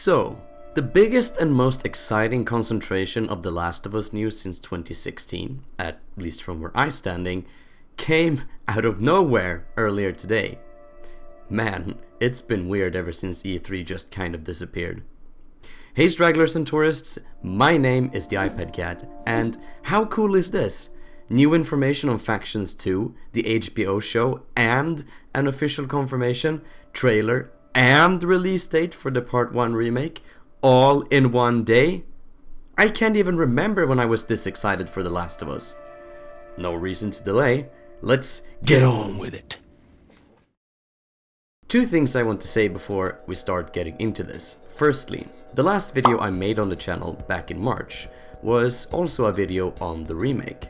So, the biggest and most exciting concentration of The Last of Us news since 2016, at least from where I'm standing, came out of nowhere earlier today. Man, it's been weird ever since E3 just kind of disappeared. Hey stragglers and tourists, my name is TheiPadCat, and how cool is this? New information on Factions 2, the HBO show, and an official confirmation, trailer, and release date for the Part 1 remake, all in one day? I can't even remember when I was this excited for The Last of Us. No reason to delay, let's get on with it. Two things I want to say before we start getting into this. Firstly, the last video I made on the channel back in March was also a video on the remake.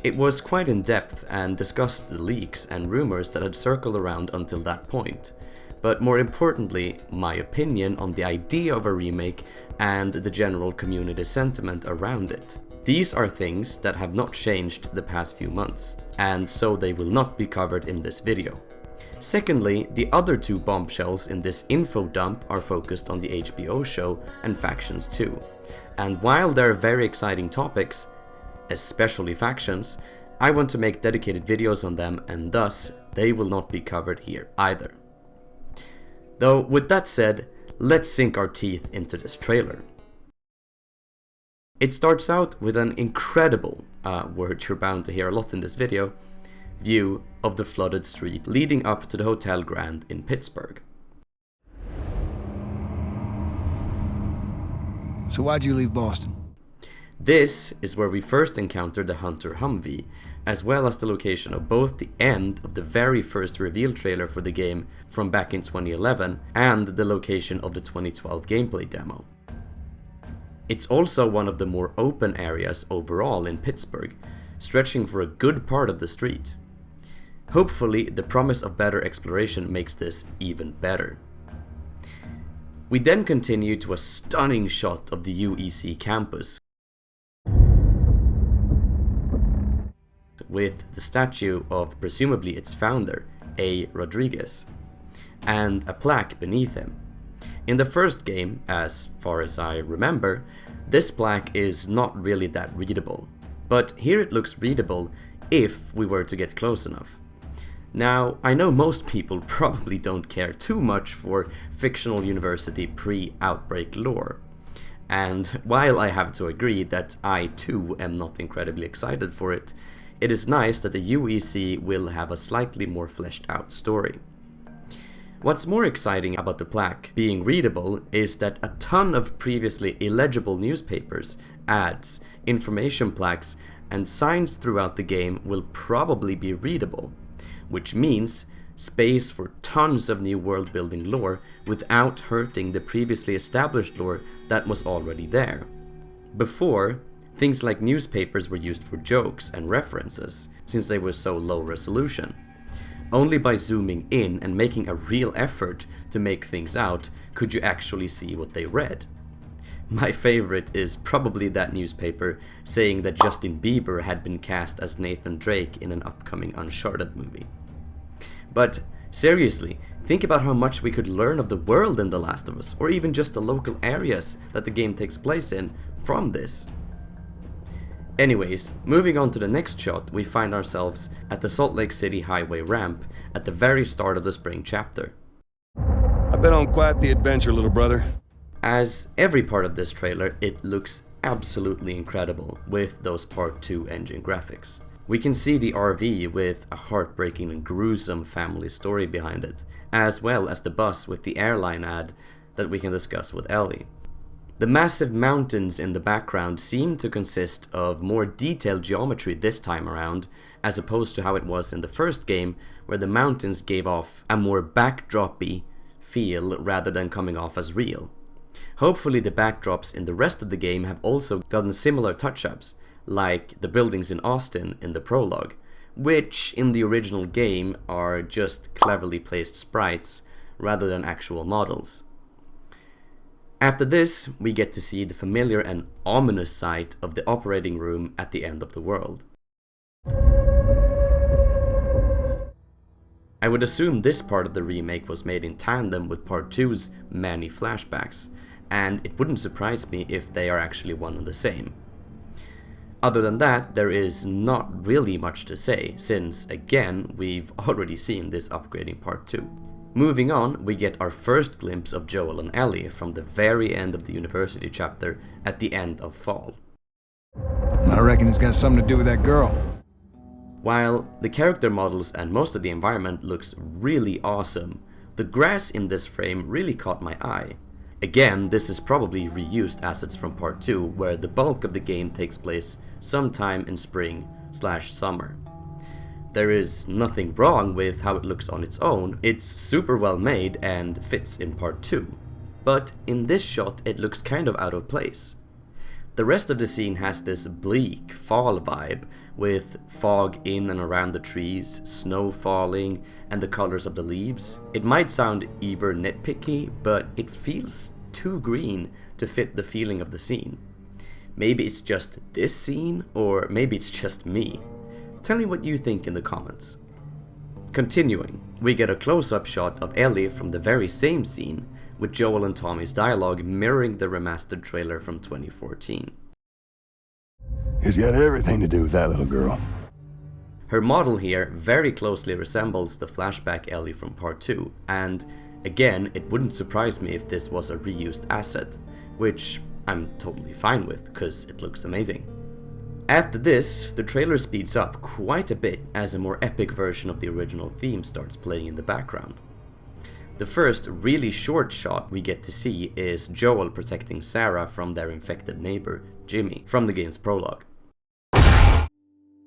It was quite in depth and discussed the leaks and rumors that had circled around until that point, but more importantly, my opinion on the idea of a remake and the general community sentiment around it. These are things that have not changed the past few months, and so they will not be covered in this video. Secondly, the other two bombshells in this info dump are focused on the HBO show and Factions 2. And while they're very exciting topics, especially Factions, I want to make dedicated videos on them, and thus they will not be covered here either. Though with that said, let's sink our teeth into this trailer. It starts out with an incredible, word you're bound to hear a lot in this video, view of the flooded street leading up to the Hotel Grand in Pittsburgh. So why'd you leave Boston? This is where we first encountered the Hunter Humvee, as well as the location of both the end of the very first reveal trailer for the game from back in 2011 and the location of the 2012 gameplay demo. It's also one of the more open areas overall in Pittsburgh, stretching for a good part of the street. Hopefully, the promise of better exploration makes this even better. We then continue to a stunning shot of the UEC campus, with the statue of presumably its founder, A. Rodriguez, and a plaque beneath him. In the first game, as far as I remember, this plaque is not really that readable, but here it looks readable if we were to get close enough. Now, I know most people probably don't care too much for fictional university pre-outbreak lore, and while I have to agree that I too am not incredibly excited for it, it is nice that the UEC will have a slightly more fleshed out story. What's more exciting about the plaque being readable is that a ton of previously illegible newspapers, ads, information plaques, and signs throughout the game will probably be readable, which means space for tons of new world building lore without hurting the previously established lore that was already there. Before, things like newspapers were used for jokes and references, since they were so low resolution. Only by zooming in and making a real effort to make things out could you actually see what they read. My favorite is probably that newspaper saying that Justin Bieber had been cast as Nathan Drake in an upcoming Uncharted movie. But seriously, think about how much we could learn of the world in The Last of Us, or even just the local areas that the game takes place in, from this. Anyways, moving on to the next shot, we find ourselves at the Salt Lake City Highway ramp at the very start of the spring chapter. I've been on quite the adventure, little brother. As every part of this trailer, it looks absolutely incredible with those Part 2 engine graphics. We can see the RV with a heartbreaking and gruesome family story behind it, as well as the bus with the airline ad that we can discuss with Ellie. The massive mountains in the background seem to consist of more detailed geometry this time around, as opposed to how it was in the first game, where the mountains gave off a more backdrop-y feel rather than coming off as real. Hopefully the backdrops in the rest of the game have also gotten similar touch-ups, like the buildings in Austin in the Prologue, which in the original game are just cleverly placed sprites rather than actual models. After this, we get to see the familiar and ominous sight of the operating room at the end of the world. I would assume this part of the remake was made in tandem with Part 2's many flashbacks, and it wouldn't surprise me if they are actually one and the same. Other than that, there is not really much to say, since again, we've already seen this upgrading part 2. Moving on, we get our first glimpse of Joel and Ellie from the very end of the university chapter at the end of Fall. I reckon it's got something to do with that girl. While the character models and most of the environment looks really awesome, the grass in this frame really caught my eye. Again, this is probably reused assets from part 2, where the bulk of the game takes place sometime in spring/summer. There is nothing wrong with how it looks on its own, it's super well made and fits in part 2. But in this shot it looks kind of out of place. The rest of the scene has this bleak fall vibe, with fog in and around the trees, snow falling, and the colors of the leaves. It might sound uber nitpicky, but it feels too green to fit the feeling of the scene. Maybe it's just this scene, or maybe it's just me. Tell me what you think in the comments. Continuing, we get a close-up shot of Ellie from the very same scene, with Joel and Tommy's dialogue mirroring the remastered trailer from 2014. It's got everything to do with that little girl. Her model here very closely resembles the flashback Ellie from part 2, and again, it wouldn't surprise me if this was a reused asset, which I'm totally fine with, because it looks amazing. After this, the trailer speeds up quite a bit as a more epic version of the original theme starts playing in the background. The first really short shot we get to see is Joel protecting Sarah from their infected neighbor, Jimmy, from the game's prologue.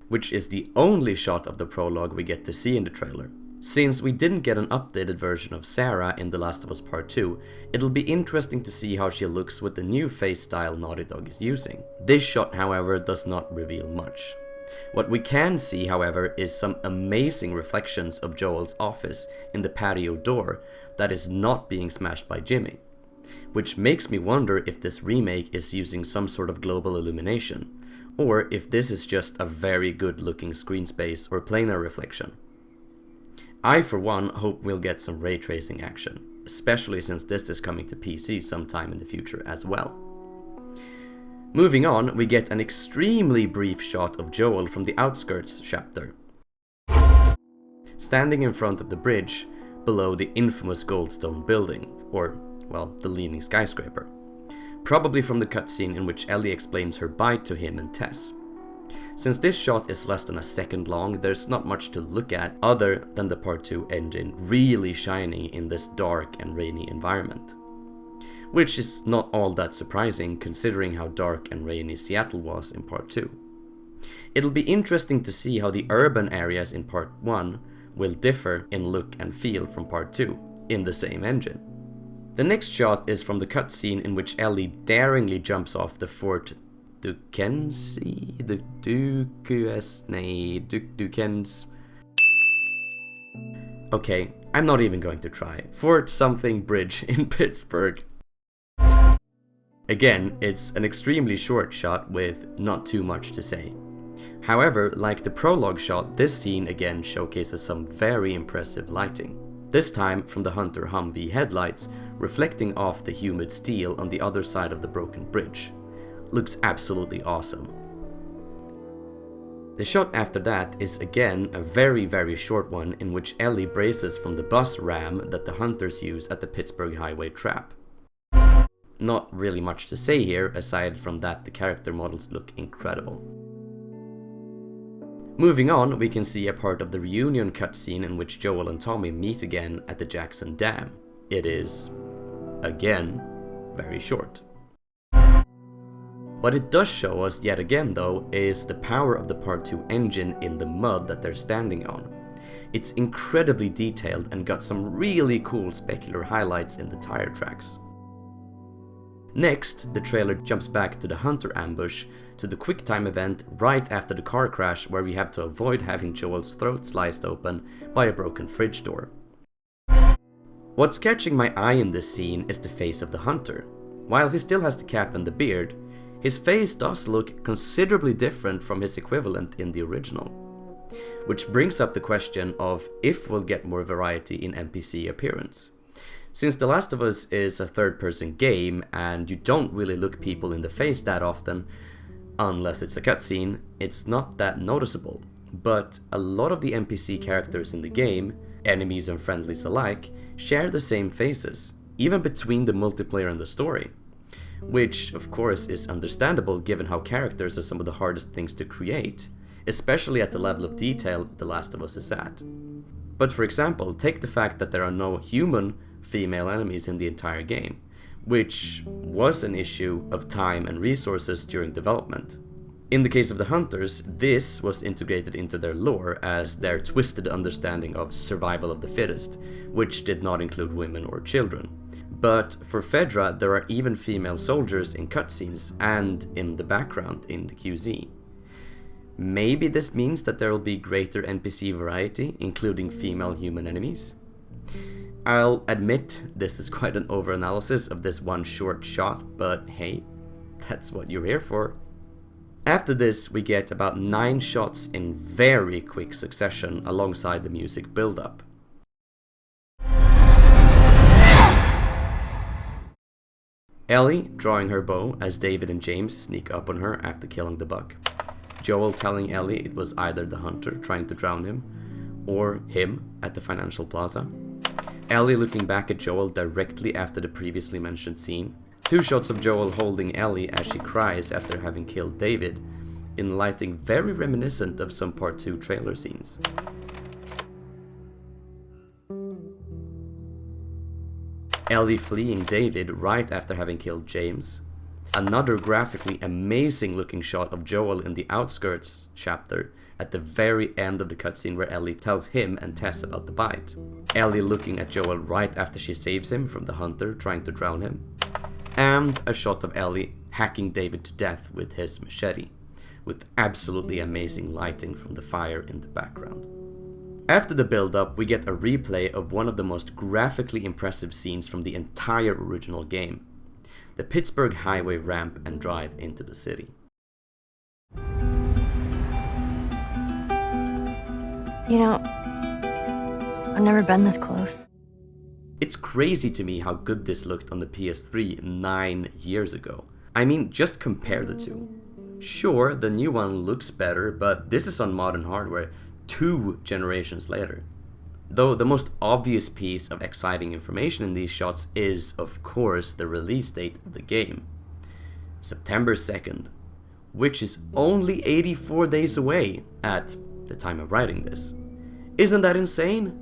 Which is the only shot of the prologue we get to see in the trailer. Since we didn't get an updated version of Sarah in The Last of Us Part 2, it'll be interesting to see how she looks with the new face style Naughty Dog is using. This shot, however, does not reveal much. What we can see, however, is some amazing reflections of Joel's office in the patio door that is not being smashed by Jimmy. Which makes me wonder if this remake is using some sort of global illumination, or if this is just a very good looking screen space or planar reflection. I for one hope we'll get some ray tracing action, especially since this is coming to PC sometime in the future as well. Moving on, we get an extremely brief shot of Joel from the Outskirts chapter, standing in front of the bridge below the infamous Goldstone building, or, well, the leaning skyscraper. Probably from the cutscene in which Ellie explains her bite to him and Tess. Since this shot is less than a second long, there's not much to look at other than the Part 2 engine really shining in this dark and rainy environment. Which is not all that surprising considering how dark and rainy Seattle was in Part 2. It'll be interesting to see how the urban areas in Part 1 will differ in look and feel from Part 2 in the same engine. The next shot is from the cutscene in which Ellie daringly jumps off the Fort Duquesne. Okay, I'm not even going to try. Fort something bridge in Pittsburgh. Again, it's an extremely short shot with not too much to say. However, like the prologue shot, this scene again showcases some very impressive lighting. This time from the Hunter Humvee headlights reflecting off the humid steel on the other side of the broken bridge. Looks absolutely awesome. The shot after that is again a very short one in which Ellie braces from the bus ram that the hunters use at the Pittsburgh highway trap. Not really much to say here, aside from that the character models look incredible. Moving on, we can see a part of the reunion cutscene in which Joel and Tommy meet again at the Jackson Dam. It is, again, very short. What it does show us yet again though is the power of the Part 2 engine in the mud that they're standing on. It's incredibly detailed and got some really cool specular highlights in the tire tracks. Next, the trailer jumps back to the Hunter ambush to the QuickTime event right after the car crash where we have to avoid having Joel's throat sliced open by a broken fridge door. What's catching my eye in this scene is the face of the Hunter. While he still has the cap and the beard, his face does look considerably different from his equivalent in the original. Which brings up the question of if we'll get more variety in NPC appearance. Since The Last of Us is a third-person game and you don't really look people in the face that often, unless it's a cutscene, it's not that noticeable. But a lot of the NPC characters in the game, enemies and friendlies alike, share the same faces, even between the multiplayer and the story. Which, of course, is understandable given how characters are some of the hardest things to create, especially at the level of detail The Last of Us is at. But for example, take the fact that there are no human female enemies in the entire game, which was an issue of time and resources during development. In the case of the Hunters, this was integrated into their lore as their twisted understanding of survival of the fittest, which did not include women or children. But for Fedra, there are even female soldiers in cutscenes and in the background in the QZ. Maybe this means that there will be greater NPC variety, including female human enemies? I'll admit this is quite an overanalysis of this one short shot, but hey, that's what you're here for. After this, we get about 9 shots in very quick succession alongside the music build-up. Ellie drawing her bow as David and James sneak up on her after killing the buck. Joel telling Ellie it was either the hunter trying to drown him, or him at the financial plaza. Ellie looking back at Joel directly after the previously mentioned scene. 2 shots of Joel holding Ellie as she cries after having killed David, in lighting very reminiscent of some Part 2 trailer scenes. Ellie fleeing David right after having killed James. Another graphically amazing looking shot of Joel in the Outskirts chapter at the very end of the cutscene where Ellie tells him and Tess about the bite. Ellie looking at Joel right after she saves him from the hunter trying to drown him. And a shot of Ellie hacking David to death with his machete, with absolutely amazing lighting from the fire in the background. After the build-up, we get a replay of one of the most graphically impressive scenes from the entire original game. The Pittsburgh highway ramp and drive into the city. You know, I've never been this close. It's crazy to me how good this looked on the PS3 9 years ago. I mean, just compare the two. Sure, the new one looks better, but this is on modern hardware 2 generations later. Though the most obvious piece of exciting information in these shots is, of course, the release date of the game. September 2nd, which is only 84 days away at the time of writing this. Isn't that insane?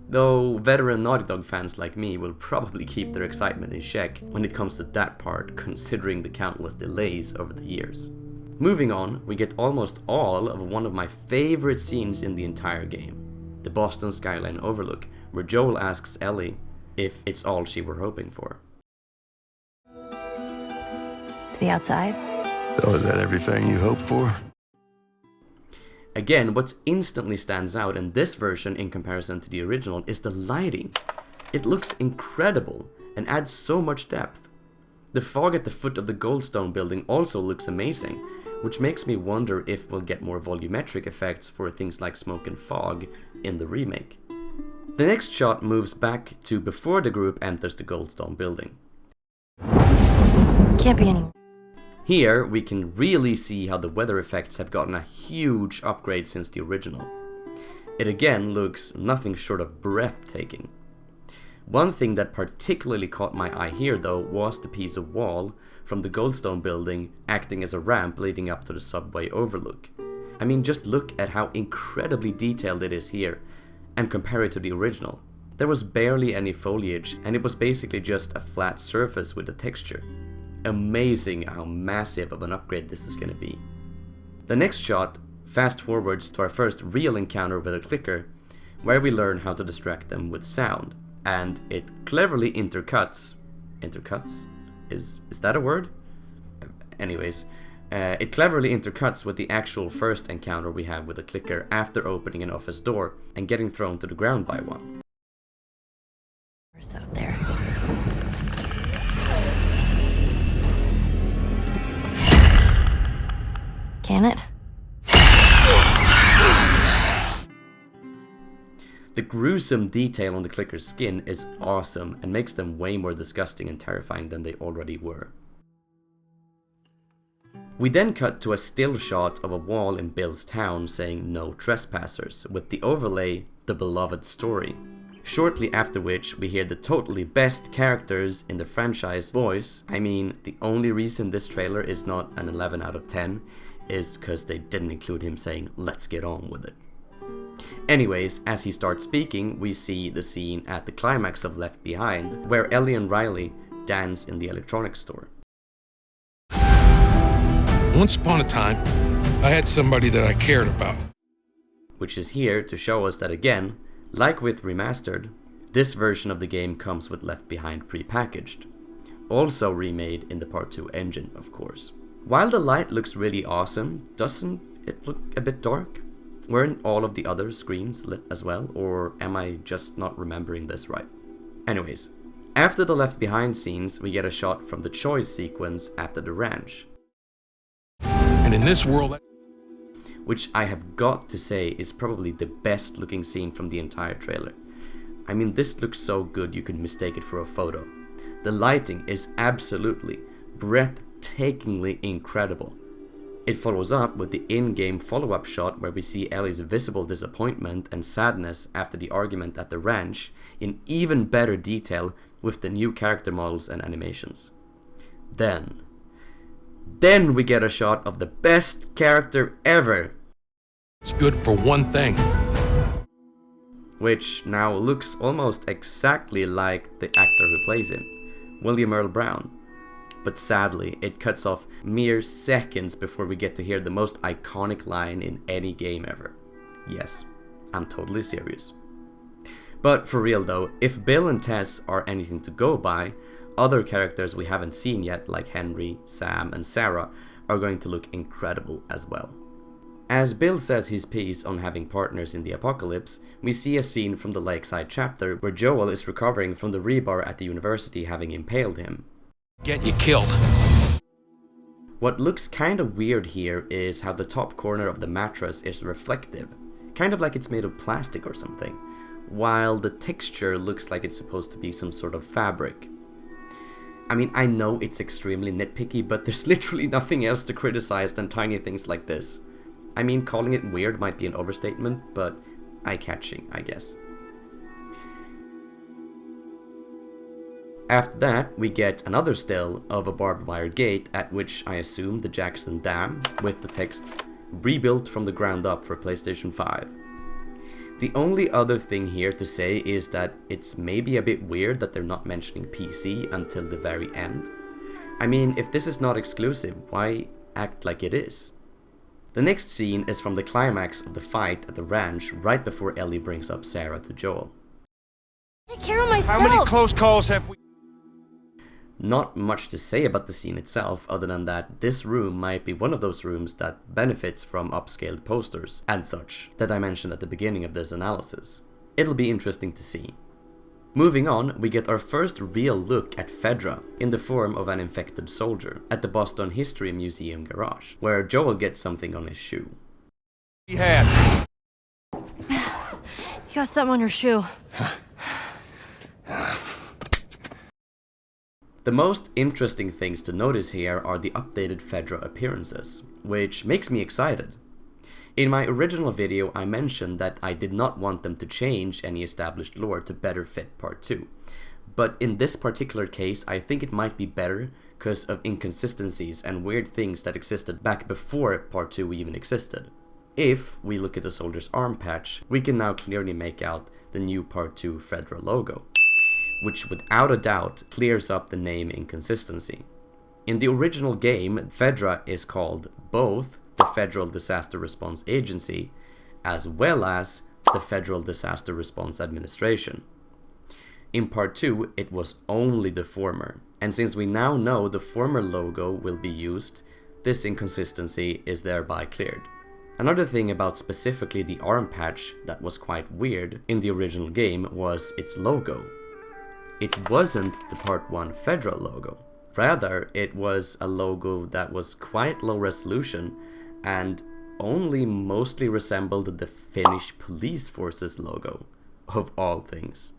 Though veteran Naughty Dog fans like me will probably keep their excitement in check when it comes to that part, considering the countless delays over the years. Moving on, we get almost all of one of my favorite scenes in the entire game. The Boston skyline overlook, where Joel asks Ellie if it's all she were hoping for. It's the outside. So is that everything you hoped for? Again, what instantly stands out in this version in comparison to the original is the lighting. It looks incredible and adds so much depth. The fog at the foot of the Goldstone building also looks amazing, which makes me wonder if we'll get more volumetric effects for things like smoke and fog in the remake. The next shot moves back to before the group enters the Goldstone building. Can't be any. Here we can really see how the weather effects have gotten a huge upgrade since the original. It again looks nothing short of breathtaking. One thing that particularly caught my eye here though was the piece of wall from the Goldstone building acting as a ramp leading up to the subway overlook. I mean, just look at how incredibly detailed it is here and compare it to the original. There was barely any foliage and it was basically just a flat surface with a texture. Amazing how massive of an upgrade this is going to be. The next shot fast forwards to our first real encounter with a clicker, where we learn how to distract them with sound, and it cleverly intercuts. Is that a word? Anyways, it cleverly intercuts with the actual first encounter we have with a clicker after opening an office door and getting thrown to the ground by one. What's out there? Can it? The gruesome detail on the clicker's skin is awesome and makes them way more disgusting and terrifying than they already were. We then cut to a still shot of a wall in Bill's town saying "No trespassers" with the overlay "The Beloved Story." Shortly after which we hear the totally best characters in the franchise voice. I mean, the only reason this trailer is not an 11 out of 10 is because they didn't include him saying "let's get on with it." Anyways, as he starts speaking, we see the scene at the climax of Left Behind, where Ellie and Riley dance in the electronics store. Once upon a time, I had somebody that I cared about. Which is here to show us that again, like with Remastered, this version of the game comes with Left Behind pre-packaged. Also remade in the Part 2 engine, of course. While the light looks really awesome, doesn't it look a bit dark? Weren't all of the other screens lit as well, or am I just not remembering this right? Anyways, after the Left Behind scenes, we get a shot from the choice sequence at the ranch. And in this world, which I have got to say is probably the best looking scene from the entire trailer. I mean, this looks so good you could mistake it for a photo. The lighting is absolutely, breathtakingly incredible. It follows up with the in-game follow-up shot where we see Ellie's visible disappointment and sadness after the argument at the ranch in even better detail with the new character models and animations. Then we get a shot of the best character ever. It's good for one thing. Which now looks almost exactly like the actor who plays him, William Earl Brown. But sadly, it cuts off mere seconds before we get to hear the most iconic line in any game ever. Yes, I'm totally serious. But for real though, if Bill and Tess are anything to go by, other characters we haven't seen yet, like Henry, Sam, and Sarah, are going to look incredible as well. As Bill says his piece on having partners in the apocalypse, we see a scene from the Lakeside chapter where Joel is recovering from the rebar at the university having impaled him. Get you killed. What looks kinda weird here is how the top corner of the mattress is reflective, kind of like it's made of plastic or something, while the texture looks like it's supposed to be some sort of fabric. I mean, I know it's extremely nitpicky, but there's literally nothing else to criticize than tiny things like this. I mean, calling it weird might be an overstatement, but eye-catching, I guess. After that, we get another still of a barbed wire gate at which I assume the Jackson Dam, with the text "rebuilt from the ground up for PlayStation 5. The only other thing here to say is that it's maybe a bit weird that they're not mentioning PC until the very end. I mean, if this is not exclusive, why act like it is? The next scene is from the climax of the fight at the ranch right before Ellie brings up Sarah to Joel. Take care of myself. How many close calls have we... Not much to say about the scene itself other than that this room might be one of those rooms that benefits from upscaled posters and such that I mentioned at the beginning of this analysis. It'll be interesting to see. Moving on, we get our first real look at Fedra in the form of an infected soldier at the Boston History Museum garage, where Joel gets something on his shoe. We had? You got something on your shoe. The most interesting things to notice here are the updated Fedra appearances, which makes me excited. In my original video I mentioned that I did not want them to change any established lore to better fit Part 2, but in this particular case I think it might be better because of inconsistencies and weird things that existed back before Part 2 even existed. If we look at the soldier's arm patch, we can now clearly make out the new Part 2 Fedra logo, which without a doubt clears up the name inconsistency. In the original game, Fedra is called both the Federal Disaster Response Agency as well as the Federal Disaster Response Administration. In Part 2, it was only the former, and since we now know the former logo will be used, this inconsistency is thereby cleared. Another thing about specifically the arm patch that was quite weird in the original game was its logo. It wasn't the Part 1 Fedra logo. Rather, it was a logo that was quite low resolution and only mostly resembled the Finnish police forces logo. of all things.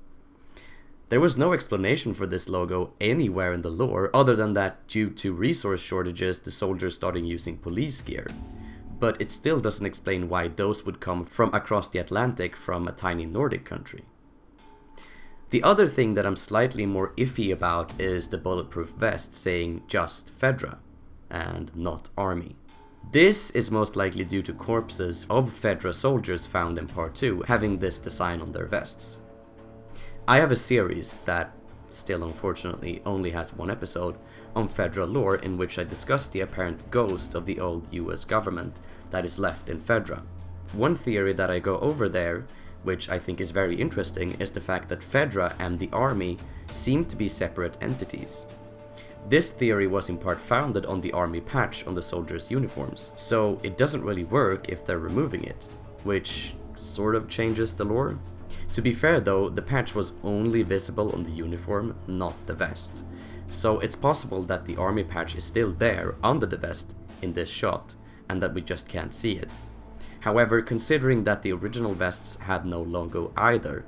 There was no explanation for this logo anywhere in the lore other than that due to resource shortages the soldiers started using police gear, but it still doesn't explain why those would come from across the Atlantic from a tiny Nordic country. The other thing that I'm slightly more iffy about is the bulletproof vest saying just Fedra and not Army. This is most likely due to corpses of Fedra soldiers found in Part 2 having this design on their vests. I have a series that, still unfortunately, only has one episode on Fedra lore in which I discuss the apparent ghost of the old US government that is left in Fedra. One theory that I go over there, which I think is very interesting, is the fact that Fedra and the army seem to be separate entities. This theory was in part founded on the army patch on the soldiers' uniforms, so it doesn't really work if they're removing it, which sort of changes the lore. To be fair though, the patch was only visible on the uniform, not the vest, so it's possible that the army patch is still there under the vest in this shot, and that we just can't see it. However, considering that the original vests had no logo either,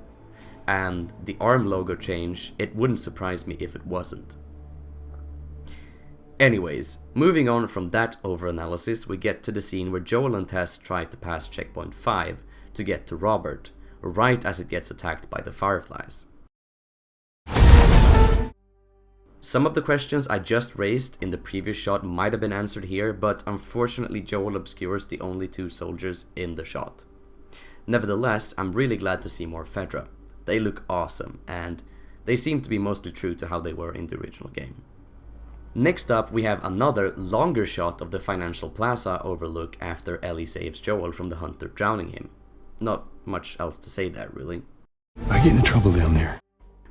and the arm logo change, it wouldn't surprise me if it wasn't. Anyways, moving on from that overanalysis, we get to the scene where Joel and Tess try to pass checkpoint 5 to get to Robert, right as it gets attacked by the fireflies. Some of the questions I just raised in the previous shot might have been answered here, but unfortunately Joel obscures the only two soldiers in the shot. Nevertheless, I'm really glad to see more Fedra. They look awesome, and they seem to be mostly true to how they were in the original game. Next up, we have another longer shot of the Financial Plaza overlook after Ellie saves Joel from the hunter drowning him. Not much else to say there, really. I get into trouble down there.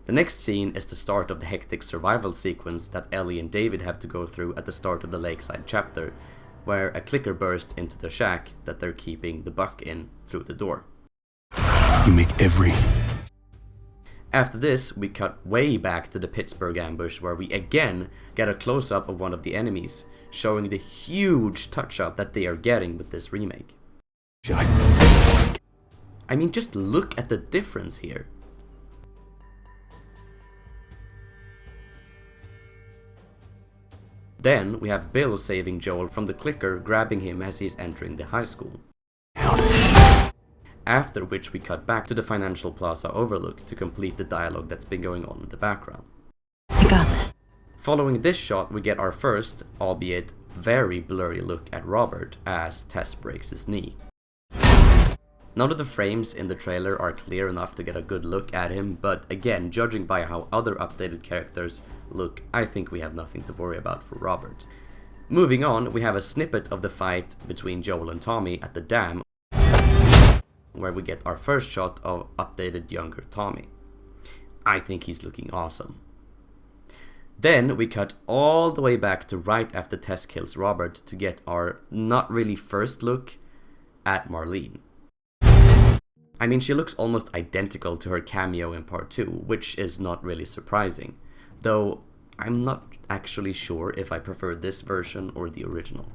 The next scene is the start of the hectic survival sequence that Ellie and David have to go through at the start of the Lakeside chapter, where a clicker bursts into the shack that they're keeping the buck in through the door. You make every... After this, we cut way back to the Pittsburgh ambush where we again get a close-up of one of the enemies, showing the huge touch-up that they are getting with this remake. I mean, just look at the difference here. Then we have Bill saving Joel from the clicker, grabbing him as he's entering the high school. After which we cut back to the Financial Plaza overlook to complete the dialogue that's been going on in the background. I got this. Following this shot, we get our first, albeit very blurry look at Robert as Tess breaks his knee. None of the frames in the trailer are clear enough to get a good look at him, but again, judging by how other updated characters look, I think we have nothing to worry about for Robert. Moving on, we have a snippet of the fight between Joel and Tommy at the dam, where we get our first shot of updated younger Tommy. I think he's looking awesome. Then we cut all the way back to right after Tess kills Robert to get our not really first look at Marlene. I mean, she looks almost identical to her cameo in part 2, which is not really surprising, though I'm not actually sure if I prefer this version or the original.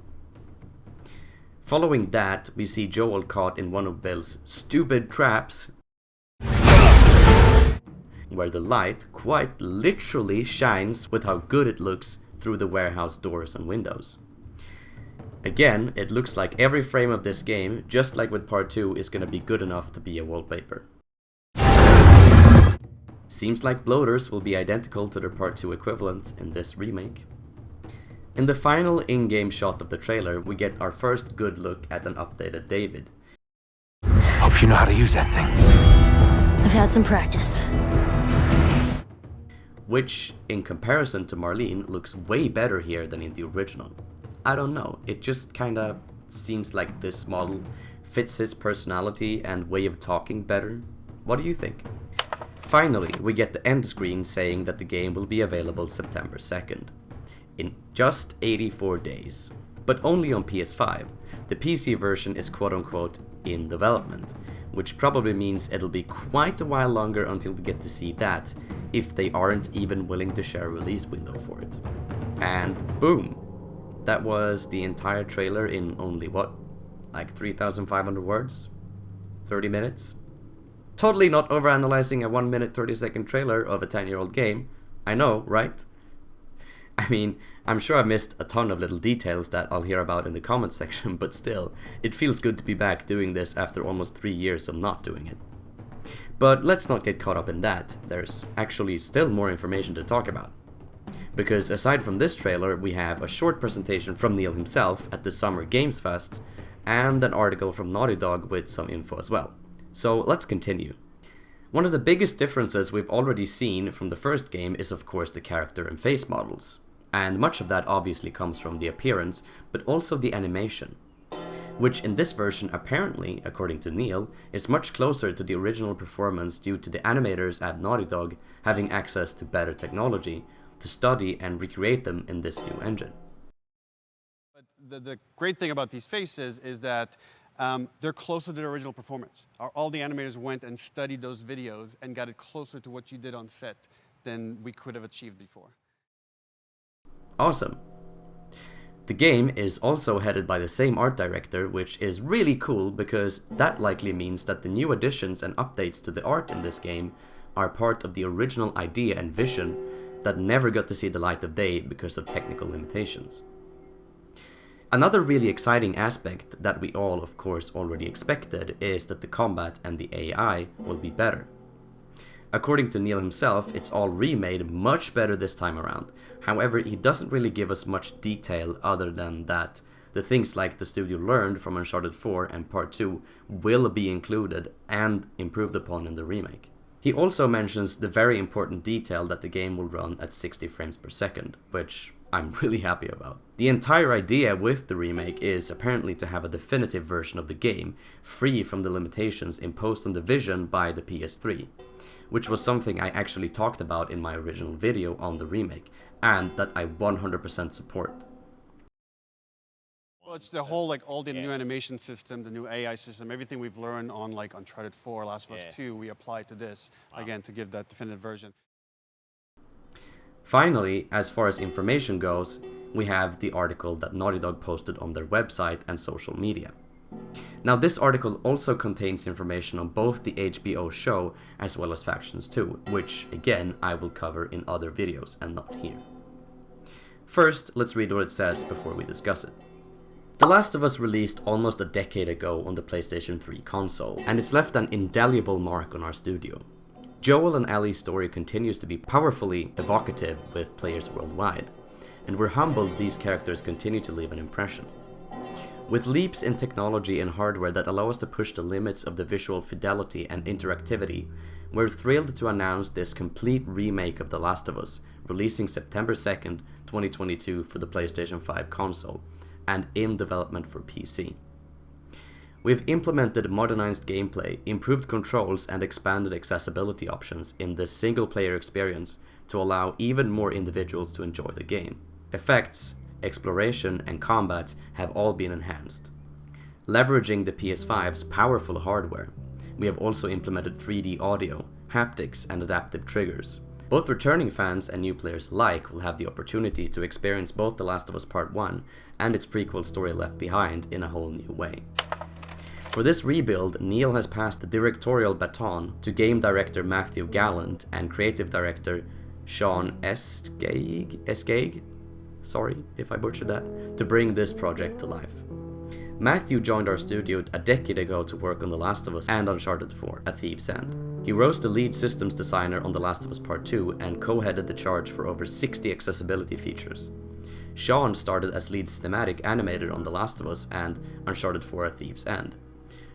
Following that, we see Joel caught in one of Bill's stupid traps, where the light quite literally shines with how good it looks through the warehouse doors and windows. Again, it looks like every frame of this game, just like with part 2, is gonna be good enough to be a wallpaper. Seems like bloaters will be identical to their part 2 equivalent in this remake. In the final in-game shot of the trailer, we get our first good look at an updated David. Hope you know how to use that thing. I've had some practice. Which, in comparison to Marlene, looks way better here than in the original. I don't know, it just kinda seems like this model fits his personality and way of talking better. What do you think? Finally, we get the end screen saying that the game will be available September 2nd. In just 84 days. But only on PS5. The PC version is quote-unquote in development, which probably means it'll be quite a while longer until we get to see that, if they aren't even willing to share a release window for it. And boom! That was the entire trailer in only what? Like 3,500 words? 30 minutes? Totally not overanalyzing a 1 minute 30-second trailer of a 10-year-old game. I know, right? I mean, I'm sure I missed a ton of little details that I'll hear about in the comments section, but still, it feels good to be back doing this after almost 3 years of not doing it. But let's not get caught up in that, there's actually still more information to talk about. Because aside from this trailer, we have a short presentation from Neil himself at the Summer Games Fest, and an article from Naughty Dog with some info as well. So let's continue. One of the biggest differences we've already seen from the first game is of course the character and face models, and much of that obviously comes from the appearance, but also the animation, which in this version apparently, according to Neil, is much closer to the original performance due to the animators at Naughty Dog having access to better technology to study and recreate them in this new engine. But the great thing about these faces is that they're closer to the original performance. All the animators went and studied those videos and got it closer to what you did on set than we could have achieved before. Awesome. The game is also headed by the same art director, which is really cool because that likely means that the new additions and updates to the art in this game are part of the original idea and vision that never got to see the light of day because of technical limitations. Another really exciting aspect that we all of course already expected is that the combat and the AI will be better. According to Neil himself, it's all remade much better this time around. However, he doesn't really give us much detail other than that the things like the studio learned from Uncharted 4 and Part 2 will be included and improved upon in the remake. He also mentions the very important detail that the game will run at 60 frames per second, which I'm really happy about. The entire idea with the remake is apparently to have a definitive version of the game, free from the limitations imposed on the Vision by the PS3, which was something I actually talked about in my original video on the remake, and that I 100% support. Well, it's the whole, all the new animation system, the new AI system, everything we've learned on Uncharted 4, Last of Us 2, we apply to this, again, to give that definitive version. Finally, as far as information goes, we have the article that Naughty Dog posted on their website and social media. Now this article also contains information on both the HBO show as well as Factions 2, which again I will cover in other videos and not here. First, let's read what it says before we discuss it. The Last of Us released almost a decade ago on the PlayStation 3 console, and it's left an indelible mark on our studio. Joel and Ellie's story continues to be powerfully evocative with players worldwide, and we're humbled these characters continue to leave an impression. With leaps in technology and hardware that allow us to push the limits of the visual fidelity and interactivity, we're thrilled to announce this complete remake of The Last of Us, releasing September 2nd, 2022 for the PlayStation 5 console, and in development for PC. We've implemented modernized gameplay, improved controls, and expanded accessibility options in this single-player experience to allow even more individuals to enjoy the game. Effects, exploration, and combat have all been enhanced. Leveraging the PS5's powerful hardware, we have also implemented 3D audio, haptics, and adaptive triggers. Both returning fans and new players alike will have the opportunity to experience both The Last of Us Part 1 and its prequel story Left Behind in a whole new way. For this rebuild, Neil has passed the directorial baton to game director Matthew Gallant and creative director Sean Escaig, sorry if I butchered that, to bring this project to life. Matthew joined our studio a decade ago to work on The Last of Us and Uncharted 4, A Thief's End. He rose to lead systems designer on The Last of Us Part 2 and co-headed the charge for over 60 accessibility features. Sean started as lead cinematic animator on The Last of Us and Uncharted 4, A Thief's End.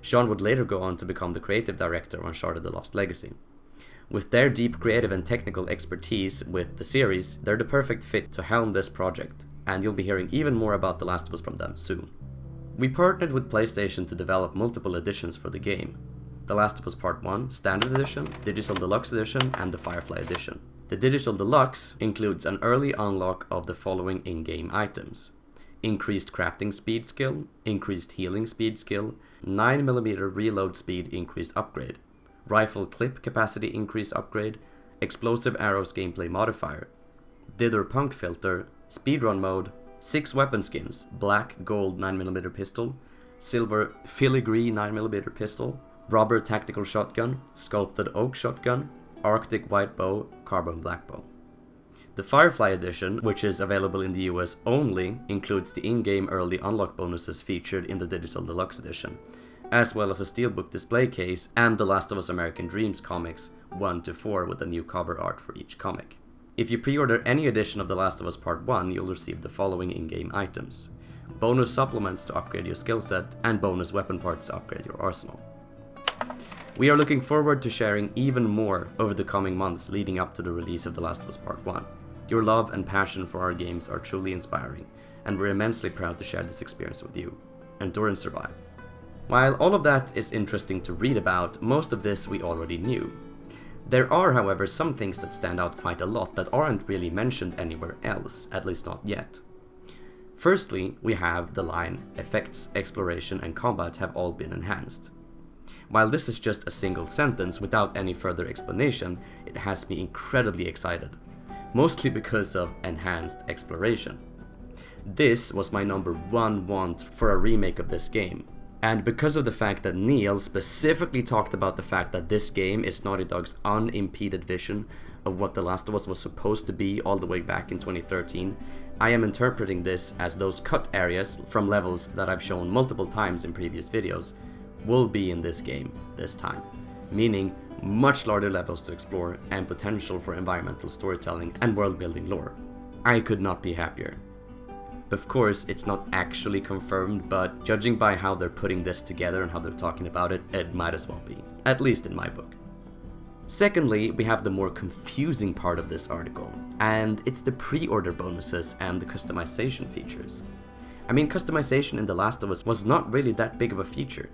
Sean would later go on to become the creative director on Uncharted: The Lost Legacy. With their deep creative and technical expertise with the series, they're the perfect fit to helm this project, and you'll be hearing even more about The Last of Us from them soon. We partnered with PlayStation to develop multiple editions for the game. The Last of Us Part 1 Standard Edition, Digital Deluxe Edition, and the Firefly Edition. The Digital Deluxe includes an early unlock of the following in-game items: increased crafting speed skill, increased healing speed skill, 9mm reload speed increase upgrade, rifle clip capacity increase upgrade, explosive arrows gameplay modifier, dither punk filter, speedrun mode, 6 weapon skins: black, gold 9mm pistol, silver filigree 9mm pistol, rubber tactical shotgun, sculpted oak shotgun, Arctic white bow, carbon black bow. The Firefly edition, which is available in the US only, includes the in-game early unlock bonuses featured in the digital deluxe edition, as well as a steelbook display case and The Last of Us American Dreams comics 1-4 with a new cover art for each comic. If you pre-order any edition of The Last of Us Part 1, you'll receive the following in-game items: bonus supplements to upgrade your skill set, and bonus weapon parts to upgrade your arsenal. We are looking forward to sharing even more over the coming months leading up to the release of The Last of Us Part 1. Your love and passion for our games are truly inspiring, and we're immensely proud to share this experience with you. Endure and survive. While all of that is interesting to read about, most of this we already knew. There are, however, some things that stand out quite a lot that aren't really mentioned anywhere else, at least not yet. Firstly, we have the line, effects, exploration and combat have all been enhanced. While this is just a single sentence without any further explanation, it has me incredibly excited, mostly because of enhanced exploration. This was my #1 want for a remake of this game. And because of the fact that Neil specifically talked about the fact that this game is Naughty Dog's unimpeded vision of what The Last of Us was supposed to be all the way back in 2013, I am interpreting this as those cut areas from levels that I've shown multiple times in previous videos will be in this game this time, meaning much larger levels to explore and potential for environmental storytelling and world-building lore. I could not be happier. Of course, it's not actually confirmed, but judging by how they're putting this together and how they're talking about it, it might as well be, at least in my book. Secondly, we have the more confusing part of this article, and it's the pre-order bonuses and the customization features. I mean, customization in The Last of Us was not really that big of a feature.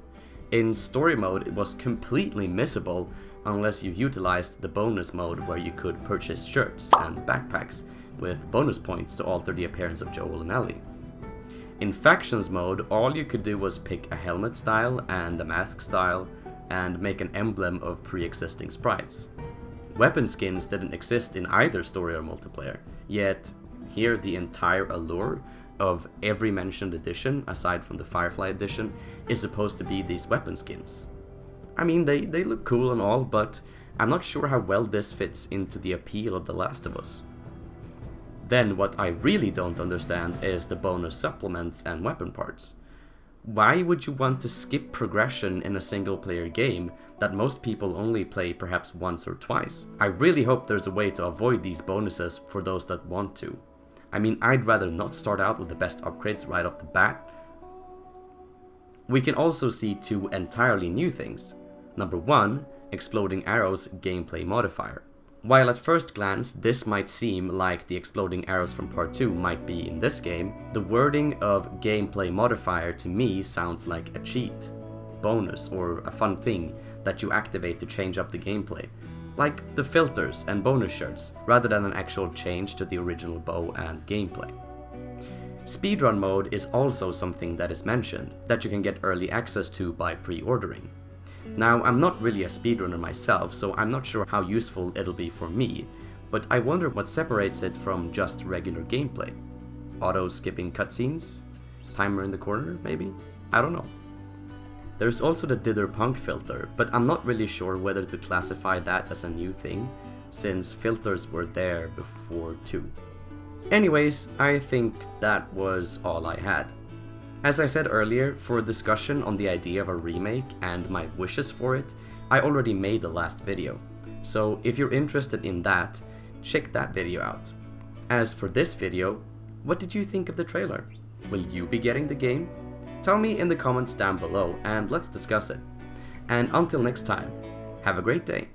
In story mode, it was completely missable unless you utilized the bonus mode where you could purchase shirts and backpacks with bonus points to alter the appearance of Joel and Ellie. In Factions mode, all you could do was pick a helmet style and a mask style and make an emblem of pre-existing sprites. Weapon skins didn't exist in either story or multiplayer, yet here the entire allure of every mentioned edition, aside from the Firefly edition, is supposed to be these weapon skins. I mean, they look cool and all, but I'm not sure how well this fits into the appeal of The Last of Us. Then what I really don't understand is the bonus supplements and weapon parts. Why would you want to skip progression in a single player game that most people only play perhaps once or twice? I really hope there's a way to avoid these bonuses for those that want to. I mean, I'd rather not start out with the best upgrades right off the bat. We can also see two entirely new things. Number one, Exploding Arrows gameplay modifier. While at first glance this might seem like the exploding arrows from part 2 might be in this game, the wording of gameplay modifier to me sounds like a cheat, bonus, or a fun thing that you activate to change up the gameplay, like the filters and bonus shirts, rather than an actual change to the original bow and gameplay. Speedrun mode is also something that is mentioned, that you can get early access to by pre-ordering. Now, I'm not really a speedrunner myself, so I'm not sure how useful it'll be for me, but I wonder what separates it from just regular gameplay. Auto-skipping cutscenes? Timer in the corner, maybe? I don't know. There's also the Dither Punk filter, but I'm not really sure whether to classify that as a new thing, since filters were there before too. Anyways, I think that was all I had. As I said earlier, for a discussion on the idea of a remake and my wishes for it, I already made the last video, so if you're interested in that, check that video out. As for this video, what did you think of the trailer? Will you be getting the game? Tell me in the comments down below and let's discuss it. And until next time, have a great day.